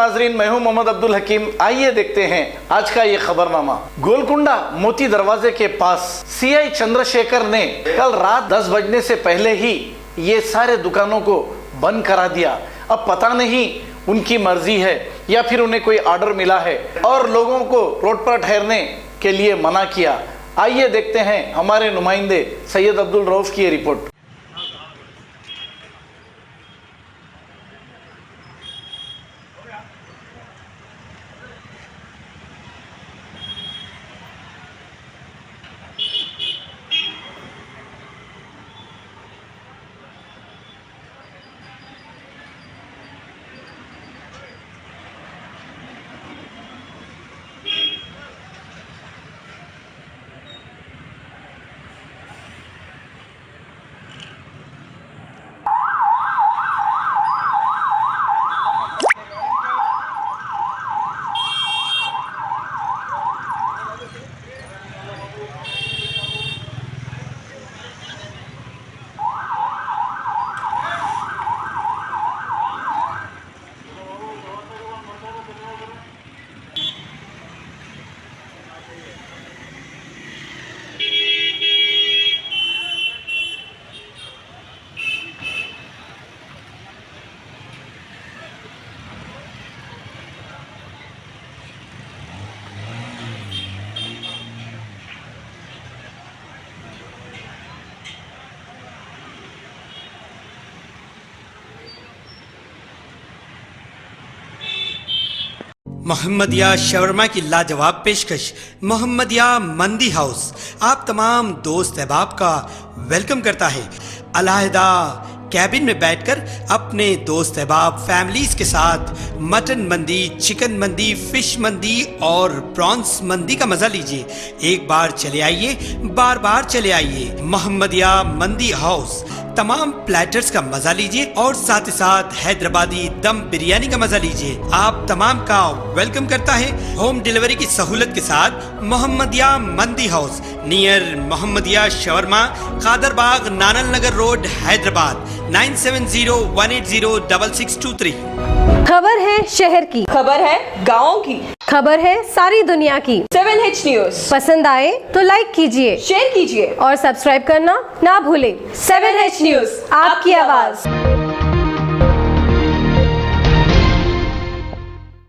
नाजरीन, मैं हूं मोहम्मद अब्दुल हकीम। आइए देखते हैं आज का ये खबरनामा। गोलकुंडा मोती दरवाजे के पास सीआई चंद्रशेखर ने कल रात 10 बजने से पहले ही ये सारे दुकानों को बंद करा दिया। अब पता नहीं उनकी मर्जी है या फिर उन्हें कोई ऑर्डर मिला है और लोगों को रोड पर ठहरने के लिए मना किया। आइए देखते हैं हमारे नुमाइंदे सैयद अब्दुल रऊफ की ये रिपोर्ट। मोहम्मदिया शवरमा की लाजवाब पेशकश मोहम्मदिया मंदी हाउस आप तमाम दोस्त अहबाब का वेलकम करता है। अलहदा कैबिन में बैठकर अपने दोस्त अहबाब फैमिलीज के साथ मटन मंदी, चिकन मंदी, फिश मंदी और प्रॉन्स मंदी का मजा लीजिए। एक बार चले आइए, बार बार चले आइए। मोहम्मदिया मंदी हाउस तमाम प्लेटर्स का मजा लीजिए और साथ ही साथ हैदराबादी दम बिरयानी का मजा लीजिए। आप तमाम का वेलकम करता है होम डिलीवरी की सहूलत के साथ मोहम्मदिया मंदी house near Mohammadia shawarma, Kadarbagh, नानल नगर रोड, हैदराबाद 9701806623। खबर है शहर की, खबर है गाँव की, खबर है सारी दुनिया की। 7H न्यूज़ पसंद आए तो लाइक कीजिए, शेयर कीजिए और सब्सक्राइब करना ना भूलें। 7H न्यूज़, आपकी आवाज।